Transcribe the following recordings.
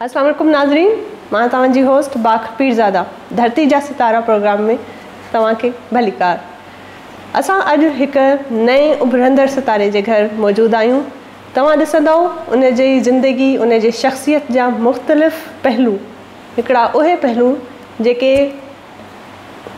अस्सलाम वालेकुम नाज़रीन, मां तव्हांजी होस्ट बाखर पीरज़ादा धरती जा सितारा प्रोग्राम में तव्हांखे भलीकार। असां अॼु हिकु नए उभरंदड़ सितारे जे घर मौजूदु आहियूं। तव्हां ॾिसंदव उन जी ज़िंदगी, उन जी शख़्सियत जा मुख़्तलिफ़ पहलू, हिकिड़ा उहे पहलू जेके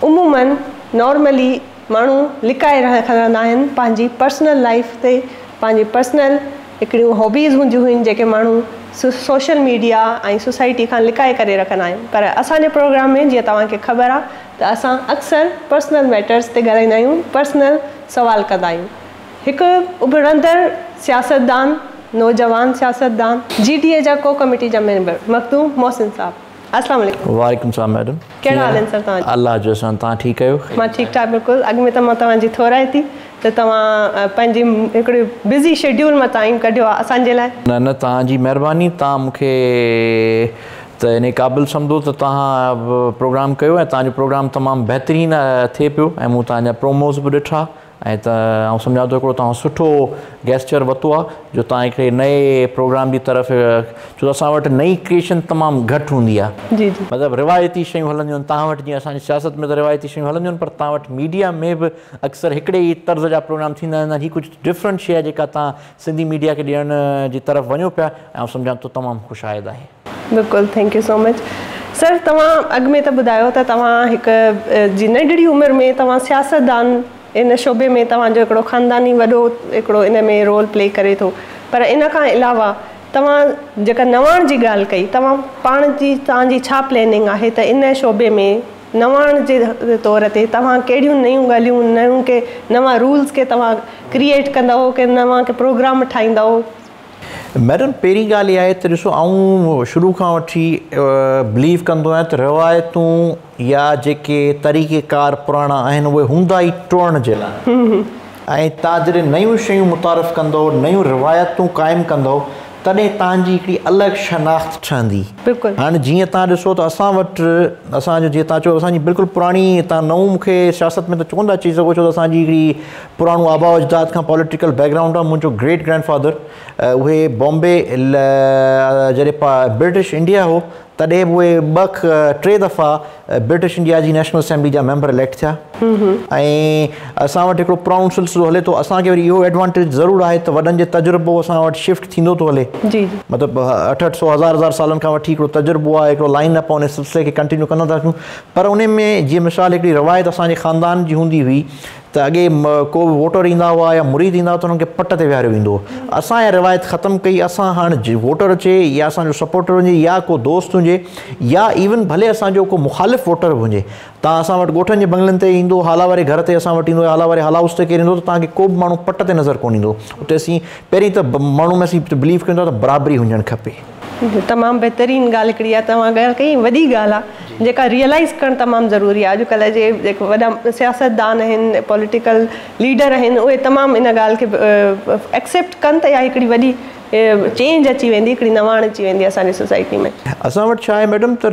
उमूमन नॉर्मली माण्हू लिकाए रखंदा आहिनि पंहिंजी पर्सनल लाइफ ते, पंहिंजी पर्सनल हिकिड़ियूं हॉबीज़ हूंदियूं आहिनि जेके माण्हू सोशल मीडिया ऐं सोसाइटी खां लिकाए करे रखंदा आहियूं। पर असांजे प्रोग्राम में जीअं तव्हांखे ख़बर आहे त असां अक्सर पर्सनल मैटर्स ते ॻाल्हाईंदा आहियूं, पर्सनल सवाल कंदा आहियूं। हिकु उभरंदड़ सियासतदान, नौजवान सियासतदान, GTA जा को कमेटी जा मेंबर मखदूम मोहसिन साहब, अस्सलाम वालेकुम। वालेकुम सलाम मैडम। कहिड़ा हाल आहिनि सर तव्हांजा? अल्लाह जो अहसान, तव्हां ठीकु आहियो? मां ठीकु ठाक बिल्कुलु। अॻु में त मां तव्हांजी थोराए थी त तव्हां पंहिंजी हिकिड़ी बिज़ी शेड्यूल मां टाइम कढियो आहे असांजे लाइ। न तव्हांजी महिरबानी, तव्हां मूंखे त इन क़ाबिल सम्झो त तव्हां प्रोग्राम कयो ऐं तव्हांजो प्रोग्राम तमामु बहितरीनु थिए पियो ऐं मूं तव्हांजा प्रोमोस बि ॾिठा ऐं त आउं सम्झां थो हिकिड़ो तव्हां सुठो गेस्चर वरितो आहे जो तव्हां हिकिड़े नए प्रोग्राम जी तरफ़, छो त असां वटि नई क्रिएशन तमामु घटि हूंदी आहे। जी जी, मतिलबु रिवायती शयूं हलंदियूं आहिनि। तव्हां वटि जीअं असांजी सियासत में त रिवायती शयूं हलंदियूं आहिनि, पर तव्हां वटि मीडिया में बि अक्सर हिकिड़े ई तर्ज़ जा प्रोग्राम थींदा आहिनि। हीअ कुझु डिफरेंट शइ आहे जेका तव्हां सिंधी मीडिया खे ॾियण जी तरफ़ वञो पिया ऐं आउं सम्झां थो तमामु ख़ुशाइद आहे। बिल्कुलु, thank you so much sir. तव्हां अॻु में त ॿुधायो त तव्हां हिकु जी नंढड़ी उमिरि में तव्हां सियासतदान इन शोबे में तव्हांजो हिकिड़ो ख़ानदानी वॾो हिकिड़ो इन में रोल प्ले करे थो। पर इन खां अलावा तव्हां जेका नवाण जी ॻाल्हि कई, तव्हां पाण जी तव्हांजी छा प्लैनिंग आहे त इन शोबे में नवाण जे तौर ते तव्हां कहिड़ियूं नयूं ॻाल्हियूं, नयूं के नवां रूल्स के तव्हां क्रिएट कंदव, के नवां के प्रोग्राम ठाहींदव? मैडम, पहिरीं ॻाल्हि इहा आहे त ॾिसो, आउं शुरू खां वठी बिलीव कंदो आहियां त रिवायतूं या जेके तरीक़ेकार पुराणा आहिनि उहे हूंदा ई टुरण जे लाइ। ऐं तव्हां जॾहिं नयूं शयूं मुतारिफ़ कंदव, नयूं रिवायतूं क़ाइमु कंदव, तॾहिं तव्हांजी हिकिड़ी अलॻि शनाख़्त ठहंदी। हाणे जीअं तव्हां ॾिसो त असां वटि असांजो जीअं तव्हां चयो असांजी बिल्कुलु पुराणी, तव्हां नऊं मूंखे सियासत में त चवंदा अची सघो, छो त असांजी हिकिड़ी पुराणो आबा अजदाद खां पॉलिटिकल बैकग्राउंड आहे। मुंहिंजो ग्रेट ग्रैंडफादर उहे बॉम्बे जॾहिं ब्रिटिश इंडिया हो तॾहिं बि उहे 2-3 दफ़ा ब्रिटिश इंडिया जी नेशनल असेंबली जा मेंबर इलेक्ट थिया। ऐं असां वटि हिकिड़ो पुराणो सिलसिलो हले थो। असांखे वरी इहो एडवांटेज ज़रूरु आहे त वॾनि जो तजुर्बो असां वटि शिफ्ट थींदो थो हले। मतिलबु 800 हज़ार सालनि खां वठी हिकिड़ो तजुर्बो आहे, हिकिड़ो लाइन अप उन सिलसिले खे कंटिन्यू कंदा था अचूं। पर उन में जीअं मिसाल हिकिड़ी रिवायत असांजे ख़ानदान जी हूंदी हुई त अॻे को बि वोटर ईंदा हुआ या मुरीद ईंदा हुआ त उन्हनि खे पट ते विहारियो वेंदो हो। असां इहा रिवायत ख़तमु कई। असां हाणे वोटर अचे या असांजो सपोर्टर हुजे या को दोस्त हुजे या इवन भले असांजो को मुख़ालिफ़ वोटर बि हुजे, तव्हां असां वटि ॻोठनि जे बंगलनि ते ईंदो, हाला वारे घर ते असां वटि ईंदो, हाला वारे हाला हाउस ते केरु ईंदो त तव्हांखे को बि माण्हू पट ते नज़र कोन ईंदो। उते असीं पहिरीं त माण्हू में असीं बिलीव कयूं था त बराबरी हुजणु खपे। तमामु बहितरीनु ॻाल्हि हिकिड़ी आहे तव्हां ॻाल्हि कई, वॾी ॻाल्हि आहे जेका रियलाइज़ करणु तमामु ज़रूरी आहे। अॼुकल्ह जे जेके वॾा सियासतदान आहिनि, पॉलिटिकल लीडर आहिनि, उहे तमामु इन ॻाल्हि खे एक्सेप्ट कनि त इहा हिकिड़ी वॾी चेंज अची वेंदी, हिकिड़ी नवाण अची वेंदी असांजी सोसाइटी में। असां वटि छा आहे मैडम त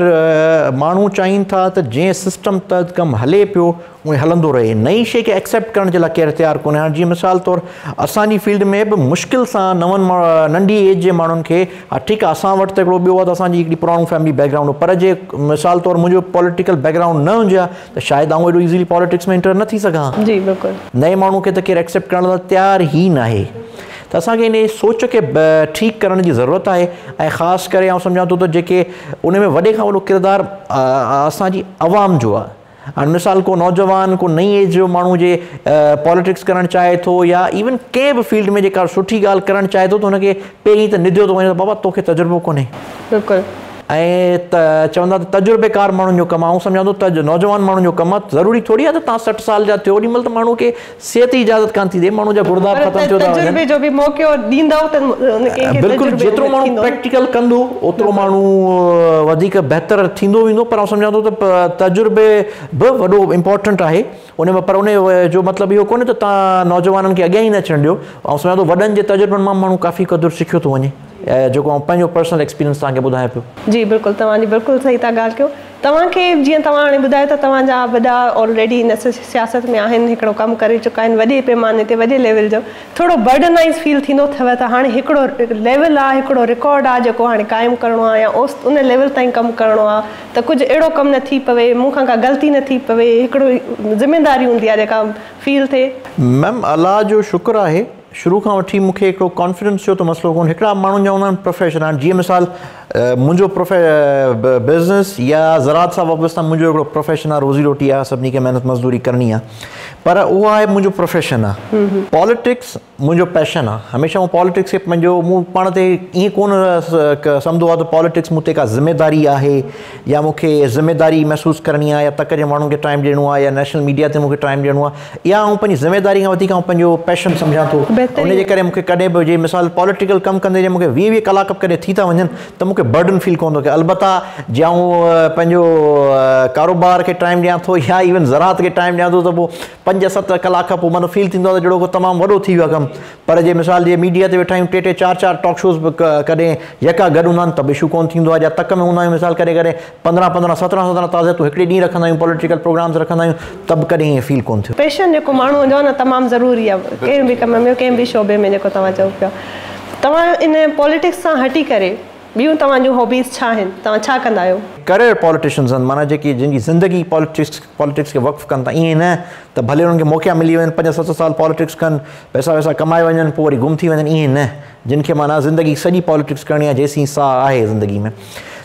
माण्हू चाहिनि था त जंहिं सिस्टम तहत कमु हले पियो उहे हलंदो रहे, नई शइ खे एक्सेप्ट करण जे लाइ केरु तयारु कोन्हे। हाणे जीअं मिसाल तौरु असांजी फील्ड में बि मुश्किल सां नंढी एज जे माण्हुनि खे, हा ठीकु आहे असां वटि त हिकिड़ो ॿियो आहे त असांजी हिकिड़ी पुराणी फैमिली बैकग्राउंड हो, पर जे मिसाल तौरु मुंहिंजो पॉलिटिकल बैकग्राउंड न हुजे हा त शायदि आउं एॾो ईज़िली पॉलिटिक्स में एंटर न थी सघां। जी बिल्कुुलु। नए माण्हू खे त केरु एक्सेप्ट करण लाइ तयारु ई न आहे। त असांखे इन सोच खे ठीकु करण जी ज़रूरत आहे। ऐं ख़ासि करे आउं सम्झां थो त जेके उन में वॾे खां वॾो किरदारु असांजी अवाम जो आहे। हाणे मिसाल को नौजवान, को नई एज जो माण्हू जे पॉलिटिक्स करणु चाहे थो या इवन कंहिं बि फील्ड में जेका सुठी ॻाल्हि करणु चाहे थो त हुनखे पहिरीं त निधियो थो वञे त बाबा तोखे तजुर्बो कोन्हे। बिल्कुलु। ऐं चवंदा त तजुर्बेकार माण्हुनि जो कमु आहे। सम्झां थो त नौजवान माण्हुनि जो कमु आहे। ज़रूरी थोरी आहे त तव्हां 60 साल जा थियो, ओॾी महिल त माण्हू खे सिहत जी इजाज़त कान थी ॾे, माण्हू जा गुर्दा ख़तमु थियो था वञनि। बिल्कुलु, जेतिरो माण्हू प्रैक्टिकल कंदो ओतिरो माण्हू वधीक बहितर थींदो वेंदो। पर आउं सम्झां थो त तजुर्बे बि वॾो इम्पोर्टेंट आहे उन में। पर उन जो मतिलबु इहो कोन्हे त तव्हां नौजवाननि खे अॻियां ई न अचणु ॾियो। ऐं सम्झां थो वॾनि जे तजुर्बनि मां माण्हू काफ़ी क़दुरु सिखियो थो वञे, जेको आउं पंहिंजो पर्सनल एक्सपीरियंस तव्हांखे ॿुधायां पियो। जी बिल्कुलु, तव्हांजी बिल्कुलु सही था ॻाल्हि कयो। तव्हांखे जीअं तव्हां हाणे ॿुधायो त तव्हांजा वॾा ऑलरेडी हिन सियासत में आहिनि, हिकिड़ो कमु करे चुका आहिनि वॾे पैमाने ते, वॾे लेवल जो। थोरो बर्डनाइज़ फील थींदो अथव त हाणे हिकिड़ो लेवल आहे, हिकिड़ो रिकॉर्ड आहे जेको हाणे क़ाइमु करिणो आहे या उन लेवल ताईं कमु करिणो आहे, त कुझु अहिड़ो कमु न थी पवे, मूंखां का ग़लती न थी पवे, हिकिड़ो ज़िमेदारी हूंदी आहे जेका फील थिए। मैम अलाह जो शुक्र आहे, शुरू खां वठी मूंखे हिकिड़ो कॉन्फिडेंस जो त मसइलो कोन्हे। हिकिड़ा माण्हुनि जा हूंदा आहिनि प्रोफेशन, हाणे जीअं मिसाल मुंहिंजो बिज़नेस या ज़राअत सां वाबस्ता मुंहिंजो हिकिड़ो प्रोफेशन आहे, रोज़ी रोटी आहे, सभिनी खे महिनत मज़दूरी करणी आहे, पर उहो आहे मुंहिंजो प्रोफेशन आहे। पॉलिटिक्स मुंहिंजो पैशन आहे। हमेशह मूं पॉलिटिक्स खे पंहिंजो, मूं पाण ते ईअं कोन सम्झंदो आहे त पॉलिटिक्स मूं ते का ज़िमेदारी आहे या मूंखे ज़िमेदारी महसूसु करणी आहे या तक जे माण्हुनि खे टाइम ॾियणो आहे या नेशनल मीडिया ते मूंखे टाइम ॾियणो आहे, या आउं पंहिंजी ज़िमेदारी खां वधीक आउं पंहिंजो पैशन सम्झां थो। उनजे करे मूंखे कॾहिं बि जीअं मिसाल पॉलिटिकल कमु कंदे जे मूंखे 20 कलाक कॾहिं थी था वञनि त मूंखे बर्डन फील कोन थो थिए। अलबत्ता जे आउं पंहिंजो कारोबार खे टाइम ॾियां थो या इवन ज़राअत खे टाइम ॾियां थो त पोइ 5-7 कलाक खां पोइ माना फील थींदो आहे त जहिड़ो को तमामु वॾो थी वियो आहे कमु। पर जे मिसाल जे मीडिया ते वेठा आहियूं, 3-3, 4-4 टॉक शोज़ बि कॾहिं यका गॾु हूंदा आहिनि त बि इशू कोन थींदो आहे। या तक में हूंदा आहियूं मिसाल कॾहिं कॾहिं 15-15, 17-17 ताज़ा तूं हिकिड़े ॾींहुं रखंदा आहियूं, पॉलिटिकल प्रोग्राम्स रखंदा आहियूं, त बि कॾहिं ईअं फील कोन थियो। पैशन जेको माण्हू हूंदो आहे न तमामु ज़रूरी आहे कंहिं बि कम में, कंहिं बि शोबे में, जेको तव्हां चओ पिया। तव्हां इन पॉलिटिक्स सां हटी करे ॿियूं तव्हांजूं हॉबीज़ छा आहिनि, तव्हां छा कंदा आहियो? करियर पॉलिटिशियंस आहिनि, माना जेकी जिनजी ज़िंदगी पॉलिटिक्स खे वक़्फ़ु कनि था। ईअं न त भले हुननि खे मौक़ा मिली वञनि 5-7 साल पॉलिटिक्स कनि, पैसा वैसा कमाए वञनि, पोइ वरी गुम थी वञनि, ईअं न। जिन खे माना ज़िंदगी सॼी पॉलिटिक्स करणी आहे, जेसीं साह आहे ज़िंदगी में,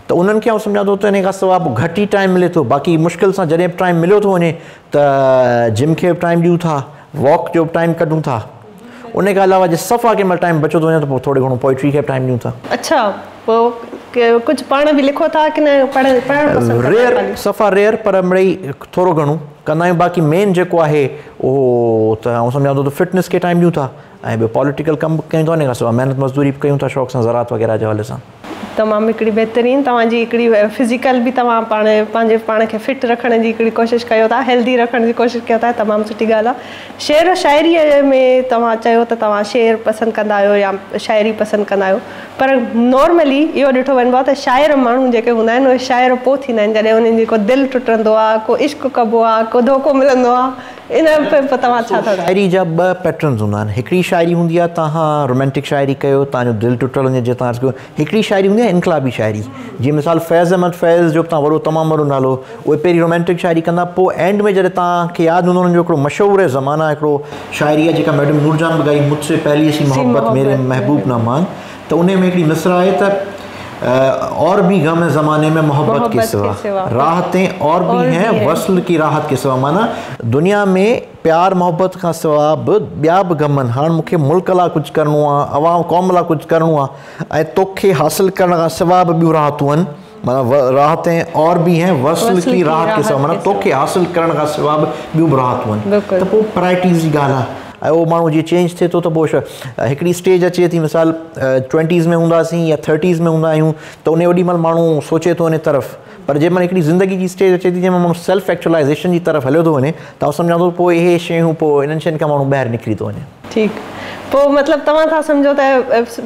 त उन्हनि खे आउं सम्झां थो त इन खां सवाइ पोइ घटि ई टाइम मिले थो। बाक़ी मुश्किल सां जॾहिं बि टाइम मिलियो थो वञे त जिम खे बि टाइम ॾियूं था, वॉक जो बि टाइम कढूं था। उन खां अलावा जे सफ़ा कंहिं महिल टाइम बचो थो वञे त पोइ थोरो घणो पोइट्री खे बि टाइम ॾियूं था। अच्छा, पोइ कुझु पाण बि लिखो था कि न? रेयर, सफ़ा रेयर, पर मिड़ई थोरो घणो कंदा आहियूं। बाक़ी मेन जेको आहे उहो त आउं सम्झां थो त फिटनेस खे टाइम ॾियूं था ऐं ॿियो पॉलिटिकल कमु बि कयूं था, उन खां सवाइ महिनत मज़दूरी बि कयूं था शौक़ सां, ज़राअत वग़ैरह जे हवाले सां। तमामु हिकिड़ी बहितरीनु तव्हांजी हिकिड़ी फिज़िकल बि तव्हां पंहिंजे पाण खे फिट रखण जी हिकिड़ी कोशिशि कयो था, हेल्दी रखण जी कोशिशि कयो था, तमामु सुठी ॻाल्हि आहे। शेर शाइरीअ में तव्हां चयो त तव्हां शेर पसंदि कंदा आहियो या शाइरी पसंदि कंदा आहियो, पर नॉर्मली इहो ॾिठो वञिबो आहे त शाइर माण्हू जेके हूंदा आहिनि उहे शाइर पोइ थींदा आहिनि जॾहिं उन्हनि जी को दिलि टुटंदो आहे, को इश्क़ कबो आहे, को धोखो मिलंदो आहे। इन तव्हां छा था? शाइरी जा 2 पैटर्न्स हूंदा आहिनि। हिकिड़ी शाइरी हूंदी आहे तव्हां रोमेंटिक शाइरी कयो, तव्हांजो दिलि टुटल वञे जीअं तव्हां कयो। हिकिड़ी शाइरी हूंदी आहे इनकलाबी शाइरी, जीअं मिसाल फैज़ अहमद फैज़ जो तव्हां वॾो तमामु वॾो नालो, उहे पहिरीं रोमेंटिक शाइरी कंदा, पोइ एंड में जॾहिं तव्हांखे यादि हूंदो उन्हनि जो हिकिड़ो मशहूरु ज़माना हिकिड़ो शाइरी आहे जेका मैडम नूरजान बि ॻाई, मुझसे पहली सी मोहब्बत मेरे महबूब ना मान, त उन में हिकिड़ी मिसरा आहे त और भी गम ज़माने में मोहब्बत के सिवा, राहतें और भी हैं वस्ल की राहत के सिवा। माना दुनिया में प्यार मोहब्बत खां सिवा बि ॿिया बि गम आहिनि। हाणे मूंखे मुल्क लाइ कुझु करिणो आहे, अवाम क़ौम लाइ कुझु करिणो आहे, ऐं तोखे हासिलु करण खां सिवा बि ॿियूं राहतूं आहिनि। माना राहतें और भी हैं वस्ल की राहत के सिवा, माना तोखे हासिलु करण खां सिवा बि ॿियूं बि राहतूं आहिनि। त पोइ प्रायोरिटीज़ जी ॻाल्हि आहे। ऐं उहो माण्हू जीअं चेंज थिए थो त पोइ हिकिड़ी स्टेज अचे थी, मिसाल 20s में हूंदासीं या 30s में हूंदा आहियूं त उन ओॾी महिल माण्हू सोचे थो उन तरफ़, पर जंहिं महिल हिकिड़ी ज़िंदगी जी स्टेज अचे थी जंहिं महिल माण्हू सेल्फ एक्चुअलाइज़ेशन जी तरफ़ हलियो थो वञे त आउं सम्झां थो पोइ इहे शयूं, पोइ इन्हनि शयुनि खां माण्हू ॿाहिरि निकिरी थो वञे। ठीकु, पोइ मतिलबु तव्हां था सम्झो त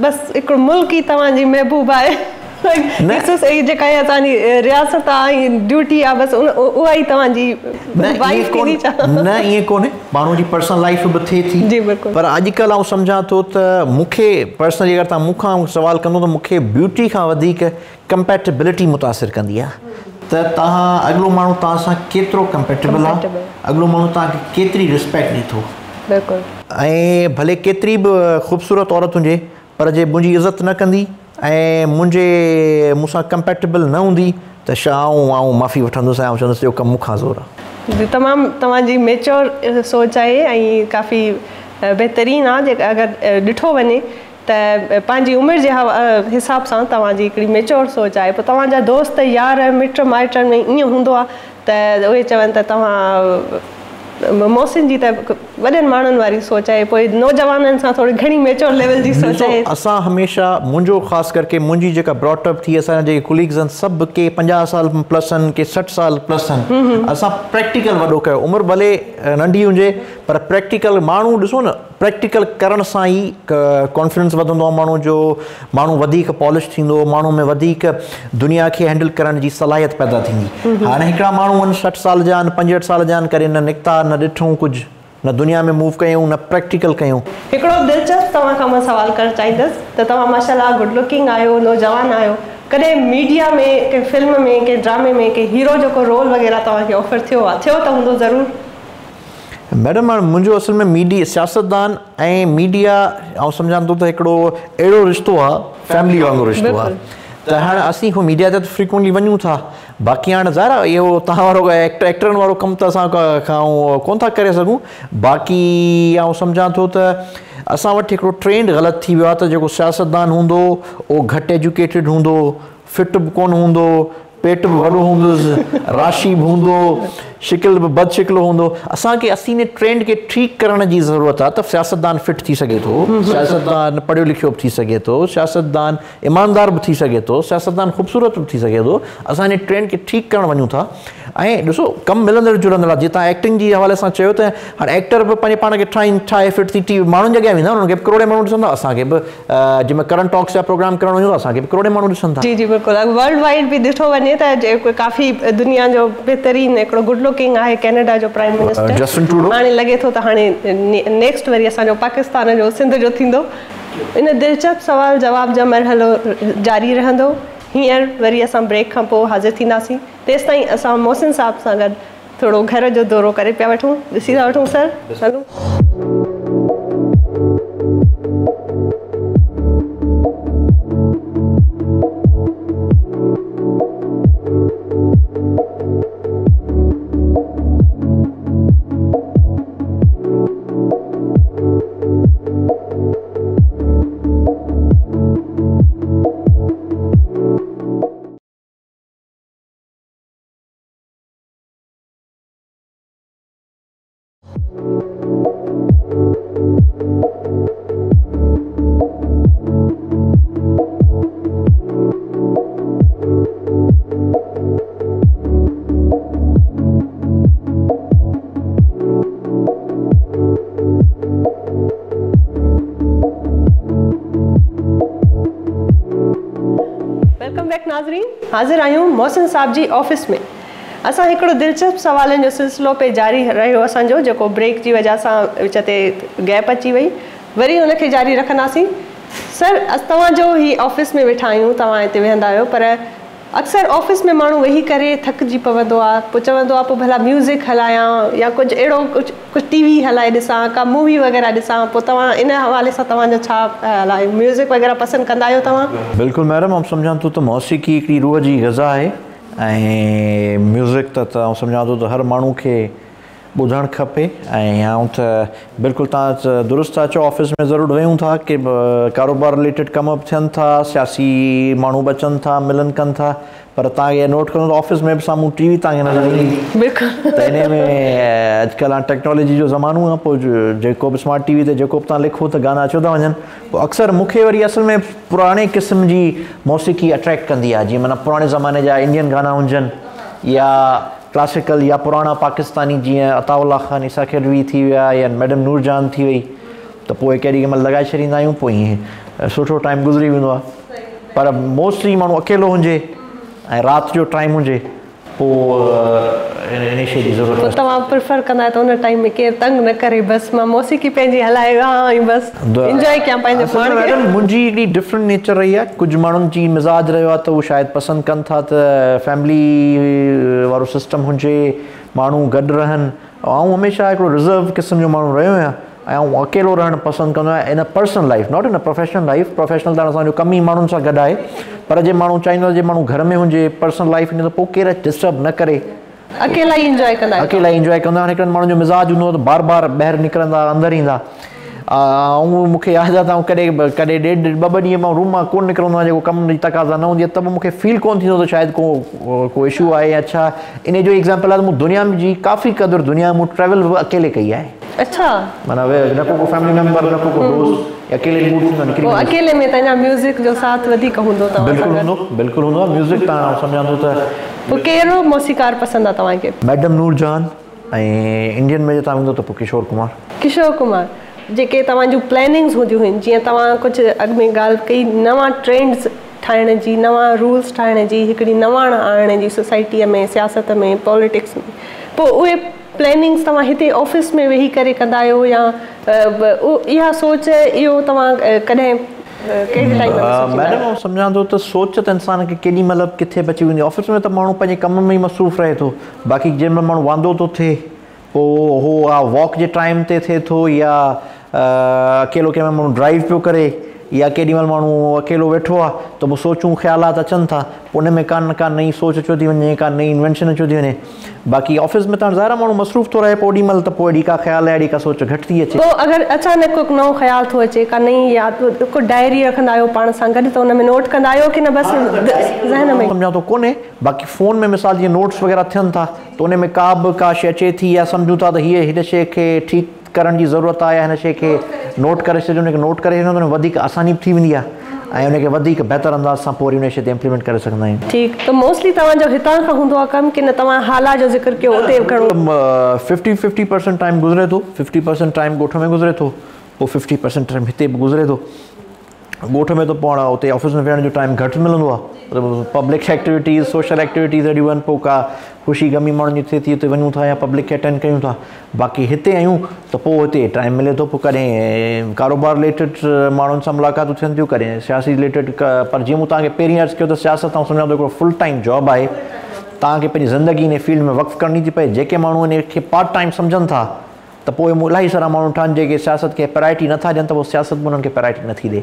बसि हिकिड़ो मुल्क ई तव्हांजी महबूब आहे, जेका असांजी रियासत आहे, ड्यूटी आहे, बसि उहा ई तव्हांजी वाइफ थींदी छा? न, ईअं कोन्हे, माण्हू जी पर्सनल लाइफ बि थिए थी। जी बिल्कुलु। पर अॼुकल्ह आउं सम्झां थो त मूंखे पर्सनली अगरि तव्हां मूंखां सुवाल कंदो त मूंखे ब्यूटी खां वधीक कंपेटेबिलिटी मुतासिर कंदी आहे। त तव्हां अॻिलो माण्हू तव्हां सां केतिरो कंपेटेबल आहे, अॻिलो माण्हू तव्हांखे केतिरी रिस्पेक्ट ॾिए थो। बिल्कुलु। ऐं भले केतिरी बि ख़ूबसूरत औरत हुजे, पर जे मुंहिंजी इज़त न कंदी ऐं मूंसां कंपेटेबल न हूंदी त छा आउं माफ़ी वठंदुसि ऐं चवंदुसि इहो कमु मूंखां ज़ोर आहे। तमामु तव्हांजी मेच्योर सोच आहे ऐं काफ़ी बहितरीनु आहे। जेका अगरि ॾिठो वञे त पंहिंजी उमिरि जे हिसाब सां तव्हांजी हिकिड़ी मेच्योर सोच आहे। पोइ तव्हांजा दोस्त यार मिट माइटनि में ईअं हूंदो आहे त उहे चवनि त तव्हां मोहसिन जी त वॾनि माण्हुनि वारी सोच आहे, पोइ नौजवाननि सां थोरी घणी मेच्योर लेवल जी सोच आहे। असां हमेशह मुंहिंजो ख़ासि करके मुंहिंजी जेका ब्रॉटअप थी असांजा जेके कोलीग्स आहिनि सभु के 50 साल प्लस आहिनि, के 60 साल प्लस आहिनि। असां प्रैक्टिकल वॾो कयो, उमिरि भले नंढी हुजे पर प्रैक्टिकल माण्हू ॾिसो न, प्रैक्टिकल करण सां ई कॉन्फिडेंस वधंदो आहे माण्हू जो, माण्हू वधीक पॉलिश थींदो, माण्हू में वधीक दुनिया खे हैंडल करण जी सलाहियत पैदा थींदी। हाणे हिकिड़ा माण्हू आहिनि 60 साल जा आहिनि, 65 साल जा आहिनि, करे न निकिता न ॾिठूं कुझु, न दुनिया में मूव कयूं न प्रैक्टिकल कयूं। हिकिड़ो दिलचस्प तव्हां खां मां सवाल करणु चाहींदसि त तव्हां माशाल्लाह गुड लुकिंग आहियो, नौजवान आहियो, कॾहिं मीडिया में के फिल्म में के ड्रामे में के हीरो जेको रोल वग़ैरह तव्हांखे ऑफर थियो आहे, थियो त हूंदो ज़रूरु? मैडम मुंहिंजो असल में मीडिया सियासतदान ऐं मीडिया ऐं सम्झां थो त हिकिड़ो अहिड़ो रिश्तो आहे, फैमिली वांगुरु रिश्तो आहे। त हाणे असीं हू मीडिया ते फ्रीक्वेंटली वञूं था, बाक़ी हाणे ज़ाहिर इहो तव्हां वारो एक्टरनि वारो कमु त असां खां कोन था करे सघूं। बाक़ी आउं सम्झां थो त असां वटि हिकिड़ो ट्रेंड ग़लति थी वियो आहे त जेको सियासतदान हूंदो उहो घटि एजुकेटेड हूंदो, फिट बि कोन हूंदो, पेट बि वॾो हूंदुसि, राशि बि हूंदो, शिकिल बि बदशिकिलो हूंदो। असांखे असीं ने ट्रेंड खे ठीकु करण जी ज़रूरत आहे त सियासतदान फिट थी सघे थो, सियासतदान पढ़ियो लिखियो बि थी सघे थो, सियासतदान ईमानदार बि थी सघे थो, सियासतदान ख़ूबसूरत बि थी सघे थो। असां इन ट्रेंड खे ठीकु करणु वञूं था ऐं ॾिसो कमु मिलंदड़ जुड़ंदड़ आहे। जीअं तव्हां एक्टिंग जी हवाले सां चयो त हाणे एक्टर बि पंहिंजे पाण खे ठाहे फिट थी टीवी माण्हुनि जे अॻियां वेंदा, उन्हनि खे बि करोड़े माण्हू ॾिसंदा, असांखे बि जंहिंमें करंट टॉक्स जा प्रोग्राम करणु वञूं असांखे बि करोड़े माण्हू ॾिसनि था। जी जी बिल्कुलु, वर्ल्ड वाइड बि ॾिठो वञे त काफ़ी दुनिया जो बहितरीनु हिकिड़ो गुड लुकिंग आहे कैनेडा जो प्राइम मिनिस्टर जस्टिन ट्रूडो। हाणे लॻे थो त हाणे नेक्स्ट वरी असांजो पाकिस्तान जो सिंध जो थींदो। इन दिलचस्प सवाल जवाब जो मरहलो जारी रहंदो। हींअर वरी असां ब्रेक खां पोइ हाज़िर थींदासीं, तेसि ताईं असां मोहसिन साहब सां गॾु थोरो घर जो दौरो करे पिया वठूं, ॾिसी था वठूं। सर हलो। हाज़िर आहियूं मोहसिन साहब जी ऑफिस में। असां हिकिड़ो दिलचस्प सवालनि जो सिलसिलो पे जारी रहियो असांजो, जेको ब्रेक जी वजह सां विच ते गैप अची वई, वरी उनखे जारी रखंदासीं। सर तव्हांजो ही ऑफिस में वेठा आहियूं, तव्हां हिते वेहंदा आहियो, पर अक्सर ऑफिस में माण्हू वेही करे थकिजी पवंदो आहे, पोइ चवंदो आहे पोइ भला म्यूज़िक हलायां या कुझु अहिड़ो कुझु टीवी हलाए ॾिसां, का मूवी वग़ैरह ॾिसां। पोइ तव्हां इन हवाले सां तव्हांजो छा हलाए, म्यूज़िक वग़ैरह पसंदि कंदा आहियो तव्हां? बिल्कुलु मैडम, आउं सम्झां थो त मौसीक़ी हिकिड़ी रूह जी ग़ज़ा आहे ऐं म्यूज़िक त आउं सम्झां थो त हर माण्हू खे ॿुधणु खपे। ऐं आउं त बिल्कुलु तव्हां दुरुस्त था चओ, ऑफिस में ज़रूरु वेहूं था कि कारोबार रिलेटेड कम बि थियनि था, सियासी माण्हू बि अचनि था, मिलनि कनि था, पर तव्हांखे नोट कंदो त ऑफिस में बि साम्हूं टीवी तव्हांखे नज़र ईंदी। बिल्कुलु। त इन में अॼुकल्ह टेक्नोलॉजी जो ज़मानो आहे, पोइ जेको बि स्मार्ट टीवी ते जेको बि तव्हां लिखो त गाना अचो था वञनि। पोइ अक्सर मूंखे वरी असल में पुराणे क़िस्म जी मौसीक़ी अट्रैक्ट कंदी आहे, जीअं माना पुराणे ज़माने जा इंडियन गाना हुजनि या क्लासिकल या पुराणा पाकिस्तानी, जीअं अताउल्ला ख़ान ईसा खिलवी थी विया या मैडम नूरजान थी वई, त पोइ केॾी महिल लॻाए छॾींदा आहियूं, पोइ ईअं सुठो टाइम गुज़री वेंदो आहे। पर मोस्टली माण्हू अकेलो हुजे ऐं राति जो टाइम हुजे पोइ इन शइ जी ज़रूरत आहे। तव्हां प्रिफर कंदा त उन टाइम में केरु तंग न करे, बसि मां मौसीक़ी पंहिंजी हलाए ऐं बसि इंजॉय कयां पंहिंजे पाण खे। मुंहिंजी हिकिड़ी डिफरेंट नेचर रही आहे। कुझु माण्हुनि जी मिज़ाज रहियो आहे त उहो शायदि पसंदि कनि था त फैमिली वारो सिस्टम हुजे, माण्हू गॾु रहनि। ऐं हमेशह हिकिड़ो रिज़र्व क़िस्म जो माण्हू रहियो आहियां ऐं आउं अकेलो रहणु पसंदि कंदो आहियां इन personal life, not in a professional life. Professional त असांजो कम ई माण्हुनि सां गॾु आहे, पर जे माण्हू चाहींदो आहे जे माण्हू घर में हुजे, पर्सनल लाइफ ईंदो त पोइ केरु डिस्टर्ब न करे, अकेला ई इंजॉय कंदा। हिकिड़नि माण्हुनि जो मिज़ाज हूंदो आहे त बार बार ॿाहिरि निकिरंदा अंदरि ईंदा। ऐं मूंखे यादि आहे त कॾहिं कॾहिं ॾेढ ॿ ॾींहं मां रूम मां कोन निकिरंदो आहियां जेको कम जी तक़ाज़ा न हूंदी आहे, त बि मूंखे फील कोन थींदो त शायदि को इशू आहे या छा। इन जो एग्ज़ाम्पल आहे त मूं दुनिया जी काफ़ी क़दुरु दुनिया मूं ट्रैवल बि अकेले कई आहे। अच्छा, माना न को फैमिली मेंबर, न को दोस्त, अकेले मूड थींदो निकिरी। अकेले में तव्हांजा म्यूज़िक जो साथ वधीक हूंदो अथव? बिल्कुलु हूंदो आहे। म्यूज़िक तव्हां सम्झां थो त पोइ कहिड़ो मौसीकार पसंदि आहे तव्हांखे? मैडम नूरजहान, ऐं इंडियन में तव्हां वेंदो त पोइ किशोर कुमार। किशोर कुमार, जेके तव्हांजूं प्लैनिंग्स हूंदियूं आहिनि, जीअं तव्हां कुझु अॻु में ॻाल्हि कई नवां ट्रेंड्स ठाहिण जी, नवां रूल्स ठाहिण जी, हिकिड़ी नवाण आणण जी सोसाइटीअ में, सियासत में, पॉलिटिक्स में, पोइ उहे प्लैनिंग्स तव्हां हिते ऑफिस में वेही करे कंदा आहियो या इहा सोच इहो तव्हां कॾहिं मैडम सम्झां थो त सोच त इंसान खे केॾी महिल किथे बि अची वेंदी। ऑफिस में त माण्हू पंहिंजे कम में ई मसरूफ़ रहे थो, बाक़ी जंहिं महिल माण्हू वांदो थो थिए पोइ हो वॉक जे टाइम ते थिए थो या अकेलो कंहिं महिल माण्हू ड्राइव पियो करे या केॾी महिल माण्हू अकेलो वेठो आहे त पोइ सोचूं ख़्यालात अचनि था, पोइ उन में का नई सोच अचो थी वञे, का नई इन्वेंशन अचो थी वञे। बाक़ी ऑफिस में त ज़ाहिर माण्हू मसरूफ़ थो रहे, पोइ ओॾी महिल त पोइ एॾी का ख़्याल आहे, एॾी का सोच घटि थी अचे। पोइ अगरि अचानक को नओं ख़्याल थो अचे, का नई याद, को डायरी रखंदा आहियो पाण सां गॾु त उन में नोट कंदा आहियो कि न बसि ज़हन में? सम्झां थो कोन्हे, बाक़ी फ़ोन में मिसाल जीअं नोट्स वग़ैरह थियनि था त उन में का शइ अचे थी या सम्झूं था त हिन शइ खे ठीकु करण जी ज़रूरत आहे या हिन शइ खे नोट करे छॾियो, उनखे नोट करे छॾियो त वधीक आसानी बि थी वेंदी आहे ऐं उनखे वधीक बहितर अंदाज़ सां पोइ वरी उन शइ ते इम्प्लीमेंट करे सघंदा आहियूं। ठीकु, त मोस्टली तव्हांजो हितां खां हूंदो आहे कमु कि न तव्हां हाला जो ज़िक्र कयो उते घणो? 50% टाइम गुज़रे थो, 50% टाइम ॻोठ में गुज़रे थो, पोइ 50% टाइम हिते बि गुज़रे थो। ॻोठ में त पाण उते ऑफिस में वेहण जो टाइम घटि मिलंदो आहे, पब्लिक एक्टिविटीज़, सोशल एक्टिविटीज़ अहिड़ियूं आहिनि, पोइ का ख़ुशी गमी माण्हुनि जी थिए थी उते वञूं था या पब्लिक खे अटेंड कयूं था। बाक़ी हिते आहियूं त पोइ हिते टाइम मिले थो, पोइ कॾहिं कारोबार रिलेटेड माण्हुनि सां मुलाक़ातूं थियनि थियूं, कॾहिं सियासी रिलेटेड, पर जीअं मूं तव्हांखे पहिरीं अर्ज़ु कयो त सियासत ऐं सम्झां थो हिकिड़ो फुल टाइम जॉब आहे, तव्हांखे पंहिंजी ज़िंदगी इन फील्ड में वक़्तु करणी थी पए। जेके माण्हू इन खे पार्ट टाइम सम्झनि था त पोइ इलाही सारा माण्हू ठहनि जेके सियासत खे प्रायोरिटी नथा ॾियनि, त पोइ सियासत बि उन्हनि खे प्रायोरिटी नथी ॾे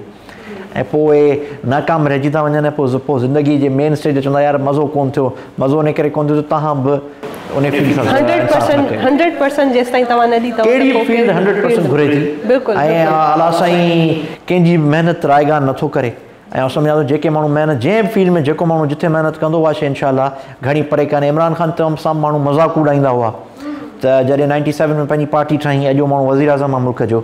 ऐं पोइ नाकाम रहिजी था वञनि। पोइ ज़िंदगी जे मेन स्टेज ते चवंदा यार मज़ो कोन थियो, मज़ो इन करे कोन थियो, तव्हां बि उन फील्ड सां 100% जेसिताईं तव्हां न ॾी कहिड़ी फील्ड 100% घुरे थी ऐं अला साईं कंहिंजी महिनत रायगान नथो करे। ऐं सम्झां थो जेके माण्हू महिनत जंहिं फील्ड में जेको माण्हू जिथे महिनत कंदो उहा शइ इंशाअल्लाह घणी परे कान्हे। इमरान ख़ान तमामु सां माण्हू मज़ाक़ उॾाईंदा हुआ त जॾहिं 97 में पंहिंजी पार्टी ठाही, अॼु माण्हू वज़ीर आज़म आहे मुल्क जो,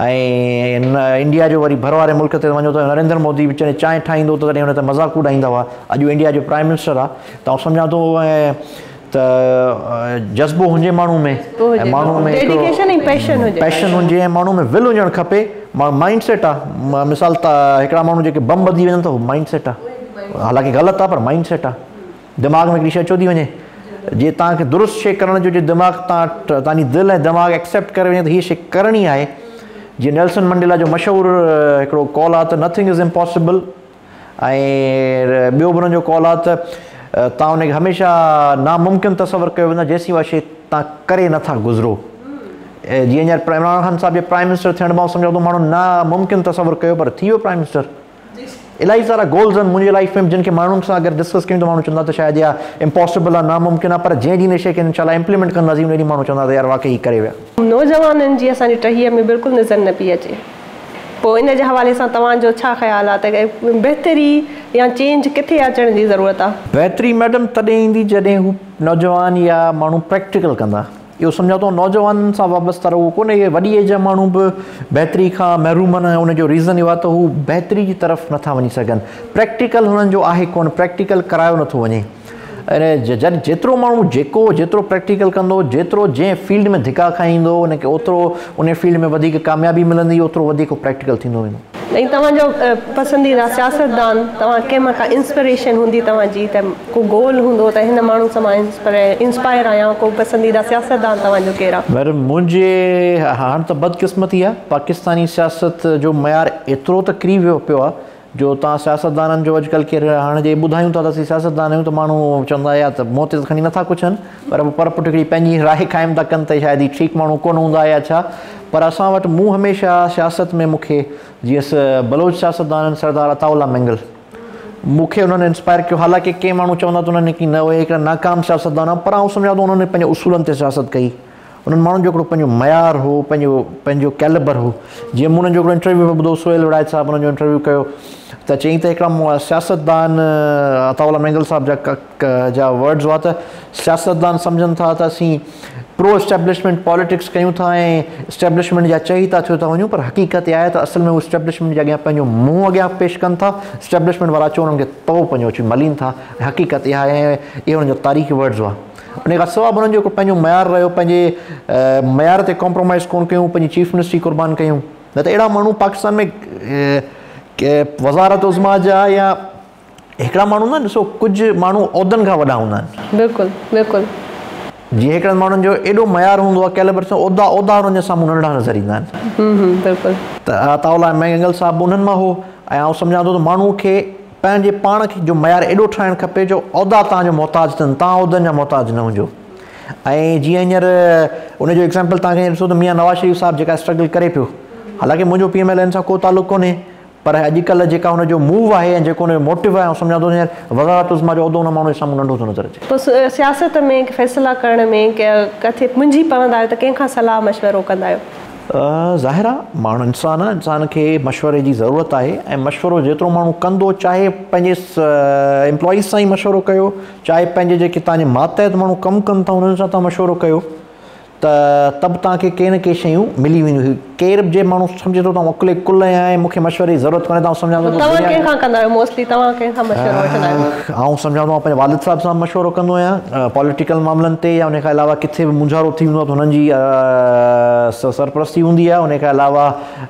ऐं इंडिया जो वरी भर वारे मुल्क ते वञो त नरेंद्र मोदी विच में चांहि ठाहींदो त तॾहिं हुन ते मज़ाक़ उॾाईंदा हुआ। अॼु इंडिया जो प्राइम मिनिस्टर आहे, त आउं सम्झां थो त जज़्बो हुजे माण्हू में, ऐं माण्हू में पैशन हुजे ऐं माण्हू में विल हुजणु खपे। माइंड सेट आहे, मिसाल त हिकिड़ा माण्हू जेके बम ॿधी वञनि त माइंड सेट आहे, हालांकि ग़लति आहे पर माइंड सेट आहे। दिमाग़ में हिकिड़ी शइ अचो थी वञे, जे तव्हांखे दुरुस्त शइ करण जो जे दिमाग़ तव्हांजी दिलि ऐं दिमाग़ एक्सेप्ट करे वञे त हीअ शइ करणी आहे। जीअं नेल्सन मंडेला जो मशहूरु हिकिड़ो कॉल आहे त नथिंग इज़ इम्पॉसिबल, ऐं ॿियो बि हुनजो कॉल आहे त तव्हां हुनखे हमेशह नामुमकिन तसवर कयो वेंदो जेसीं उहा शइ तव्हां करे नथा गुज़रो। जीअं हींअर इमरान ख़ान साहिब जे प्राइम मिनिस्टर थियण मां सम्झो त माण्हू नामुमकिन तसवर कयो पर थी वियो प्राइम मिनिस्टर। इलाही सारा गोल्स आहिनि मुंहिंजी लाइफ में जिन खे माण्हुनि सां अगरि डिस्कस कयूं त माण्हू चवंदा त शायदि इहा इम्पॉसिबल आहे, नामुमकिन आहे, पर जंहिं ॾींहुं शइ खे इंशाअल्लाह इम्प्लीमेंट कंदासीं उन ॾींहुं माण्हू चवंदा त यार वाक़ई करे विया। नौजवाननि जी असांजी टहीअ में बिल्कुलु नज़र न पई अचे, पोइ इन जे हवाले सां तव्हांजो छा ख़्यालु आहे त बहितरी या चेंज किथे अचण जी ज़रूरत आहे? बहितरी मैडम तॾहिं ईंदी जॾहिं हू नौजवान या माण्हू प्रैक्टिकल कंदा। इहो सम्झां थो नौजवाननि सां वाबस्ता रहो कोन्हे, इहे वॾी एज जा माण्हू बि बहितरी खां महरूम आहिनि। उनजो रीज़न इहो आहे त हू बहितरी जी तरफ़ नथा वञी सघनि, प्रैक्टिकल हुननि जो आहे कोन, प्रैक्टिकल करायो नथो वञे। ऐं जेतिरो माण्हू जेतिरो प्रैक्टिकल कंदो, जेतिरो जंहिं फील्ड में धिका खाईंदो उनखे ओतिरो उन फील्ड में वधीक कामयाबी मिलंदी, ओतिरो वधीक प्रैक्टिकल थींदो वेंदो। ऐं तव्हांजो पसंदीदा सियासतदान, तव्हां कंहिं मां का इंस्पिरेशन हूंदी तव्हांजी, त को गोल हूंदो त हिन माण्हू सां मां इंस्पायर आहियां, को पसंदीदा सियासतदान तव्हांजो कहिड़ा? मैडम मुंहिंजे हाणे त बदकिस्मती आहे, पाकिस्तानी सियासत जो मयार एतिरो त किरी वियो पियो आहे जो तव्हां सियासतदाननि जो अॼुकल्ह केरु हाणे जे ॿुधायूं था त असीं सियासतदान आहियूं त माण्हू चवंदा या त मूं ते खणी नथा कुझनि, पर पुट हिकिड़ी पंहिंजी राय क़ाइमु था कनि त शायदि ठीकु माण्हू कोन हूंदा या छा। पर असां वटि मूं हमेशह सियासत में मूंखे जीअं बलोच सियासतदान आहिनि सरदार अताउल्ला मेंगल, मूंखे उन्हनि इंस्पायर कयो। हालांकि कंहिं माण्हू चवंदा त उन्हनि की न उहे हिकिड़ा नाकाम सियासतदान आहे, पर आउं सम्झां थो उन्हनि पंहिंजे उसूलनि ते सियासत कई, उन्हनि माण्हुनि जो हिकिड़ो पंहिंजो मयार हो, पंहिंजो कैलिबर हो। जीअं मूं उन्हनि जो हिकिड़ो इंटरव्यू ॿुधो, सोहेल वड़ाइच साहिबु उन्हनि जो इंटरव्यू कयो त चई त हिकिड़ा सियासतदान, अताउल्ला मैंगल साहिब जा वर्ड्स हुआ त सियासतदान सम्झनि था त असीं प्रो एस्टेब्लिशमेंट पॉलिटिक्स कयूं था ऐं एस्टेब्लिशमेंट जा चई था थियो था वञूं, पर हक़ीक़त इहा आहे त असल में उहे एस्टेब्लिशमेंट जे अॻियां पंहिंजो मुंहुं अॻियां पेश कनि था। एस्टेब्लिशमेंट वारा अचो उन्हनि खे तओ पंहिंजो अची मलीनि था। हक़ीक़त इहा आहे ऐं इहे हुननि जो तारीख़ी वर्ड्स हुआ। उन खां सवाइ उन्हनि जो हिकिड़ो पंहिंजो मयार रहियो, पंहिंजे मयार ते कॉम्प्रोमाइज़ कोन कयूं, पंहिंजी चीफ मिनिस्ट्री क़ुर्बान कयूं। न त अहिड़ा माण्हू पाकिस्तान में वज़ारत उज़्मा जा या हिकिड़ा माण्हू न, ॾिसो कुझु माण्हू उहिदनि खां वॾा हूंदा आहिनि। बिल्कुलु बिल्कुलु। जीअं हिकिड़नि माण्हुनि जो एॾो मयार हूंदो आहे कैलिबर सां, उहिदा हुननि जे साम्हूं नंढा नज़र ईंदा आहिनि। बिल्कुलु। त अताउल्ला मैंगल साहिबु उन्हनि मां हो। ऐं आउं सम्झां थो त माण्हू खे पंहिंजे पाण खे जो मयार एॾो ठाहिणु खपे जो उहिदा तव्हांजो मोहताज अथनि, तव्हां उहिदनि जा मोहताज न हुजो। ऐं जीअं हींअर उनजो एग्ज़ाम्पल तव्हांखे ॾिसो त मियां नवाज़ शरीफ़ साहिबु जेका स्ट्रगल करे पियो, हालांकि मुंहिंजो PMLN सां को तालुक़ु कोन्हे, पर अॼुकल्ह जेका हुनजो मूव आहे ऐं जेको हुनजो मोटिव आहे, सम्झां थो हींअर वज़ारत उज़्मा जो उहिदो हुन माण्हू जे साम्हूं नंढो थो नज़र अचे। पोइ सियासत में फ़ैसिला करण में किथे मुंझी पवंदा आहियो त कंहिंखां सलाह मशवरो कंदा आहियो? ज़ाहिर आहे माण्हू इंसान खे मशवरे जी ज़रूरत आहे ऐं मशवरो जेतिरो माण्हू कंदो, चाहे पंहिंजे एम्प्लॉइज़ सां ई मशवरो कयो, चाहे पंहिंजे जेके तव्हांजे मातहत माण्हू कमु कनि था उन्हनि सां तव्हां मशवरो कयो, त तब तव्हांखे के न के शयूं मिली वेंदियूं। केर बि जे माण्हू सम्झे थो तव्हां अकुले कुल आहियां ऐं मूंखे मशवरे जी ज़रूरत कोन्हे, तव्हां सम्झां थो तव्हां कंहिंखां कंदा आहियो मोस्टली? तव्हां कंहिंखां मशवरो वठंदा आहियो? आउं सम्झां थो पंहिंजे वालिद साहिब सां मशवरो कंदो आहियां पॉलिटिकल मामलनि ते, या उन खां अलावा किथे बि मुंझारो थी वेंदो आहे त हुननि जी सरपरस्ती हूंदी आहे। उन खां अलावा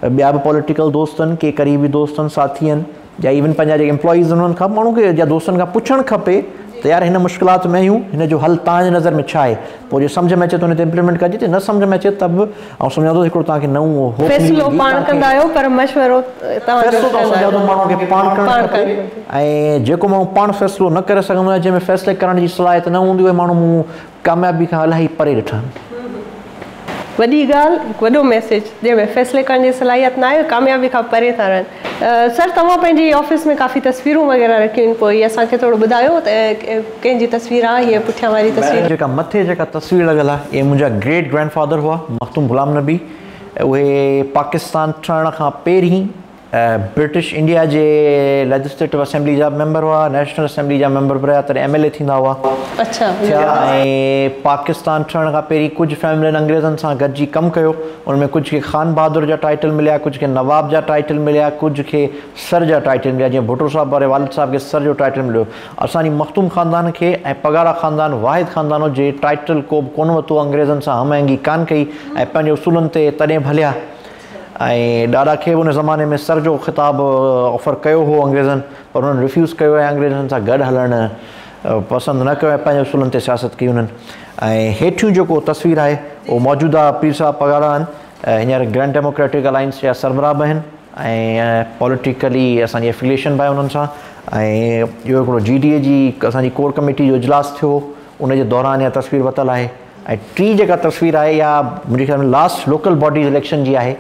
ॿिया बि पॉलिटिकल दोस्त आहिनि, के क़रीबी दोस्त आहिनि, साथी आहिनि, या इवन पंहिंजा जेके एम्प्लॉइज़ आहिनि उन्हनि खां माण्हू खे या दोस्तनि खां पुछणु खपे त यार हिन मुश्किलात में आहियूं, हिन जो हल तव्हांजे नज़र में छा आहे। पोइ जे सम्झ में अचे त हुन ते इम्प्लीमेंट कजे, न सम्झ में अचे त बि आउं सम्झां थो हिकिड़ो तव्हांखे नओं फ़ैसिलो पाण कंदा आहियो, पर मशवरो माण्हू खे पाण करणु खपे। ऐं जेको माण्हू पाण फ़ैसिलो न करे सघंदो आहे, जंहिंमें फ़ैसिले करण जी सलाहियत न हूंदी, उहे माण्हू मूं कामयाबी खां इलाही परे ॾिठा आहिनि। वॾी ॻाल्हि, वॾो मैसेज, जंहिंमें फ़ैसिले करण जी सलाहियत न आहे, कामयाबी खां परे था रहनि। सर, तव्हां पंहिंजी ऑफिस में काफ़ी तस्वीरूं वग़ैरह रखियूं आहिनि, पोइ असांखे थोरो ॿुधायो त कंहिंजी तस्वीर आहे हीअ पुठियां वारी तस्वीर? जेका मथे जेका तस्वीर लॻियल आहे, इहे मुंहिंजा ग्रेट ग्रैंडफादर हुआ, मख़्तूम ग़ुलाम नबी। उहे पाकिस्तान ठहण खां पहिरीं ब्रिटिश इंडिया जे लेजिस्लेटिव असेंबली जा मेंबर हुआ, नेशनल असेंबली जा मेंबर बि रहिया, तॾहिं MLA थींदा हुआ। अच्छा। ऐं पाकिस्तान ठहण खां पहिरीं कुझु फैमिलियुनि अंग्रेज़नि सां गॾिजी कमु कयो। उनमें कुझु खे ख़ान बहादुर जा टाइटल मिलिया, कुझु खे नवाब जा टाइटल मिलिया, कुझु खे सर जा टाइटल मिलिया। जीअं भुट्टो साहिब वारे वालिद साहिब खे सर जो टाइटल मिलियो। असांजी मख़्तूम ख़ानदान खे ऐं पगारा ख़ानदान वाहिद ख़ानदान हो जे टाइटल को बि कोन वरितो, अंग्रेज़नि सां हमहंगी कान कई ऐं पंहिंजे उसूलनि ते तॾहिं भलिया। ऐं ॾाढा खे उन ज़माने में सर जो ख़िताबु ऑफर कयो हो अंग्रेज़नि, पर उन्हनि रिफ्यूज़ कयो ऐं अंग्रेज़नि सां गॾु हलणु पसंदि न कयो ऐं पंहिंजे उसूलनि ते सियासत कई उन्हनि। ऐं हेठियूं जेको तस्वीर आहे उहो मौजूदा पीर साहिब पगारा आहिनि, हींअर ग्रैंड डेमोक्रेटिक अलायंस जा सरबराह बि आहिनि ऐं पॉलिटिकली असांजी एफिलिएशन बि आहे उन्हनि सां। ऐं इहो हिकिड़ो GDA जी असांजी कोर कमेटी जो इजलास थियो, उनजे दौरान इहा तस्वीर वरितलु आहे। ऐं टी जेका तस्वीर आहे इहा मुंहिंजे ख़्याल में लास्ट लोकल बॉडीज़ इलेक्शन जी आहे,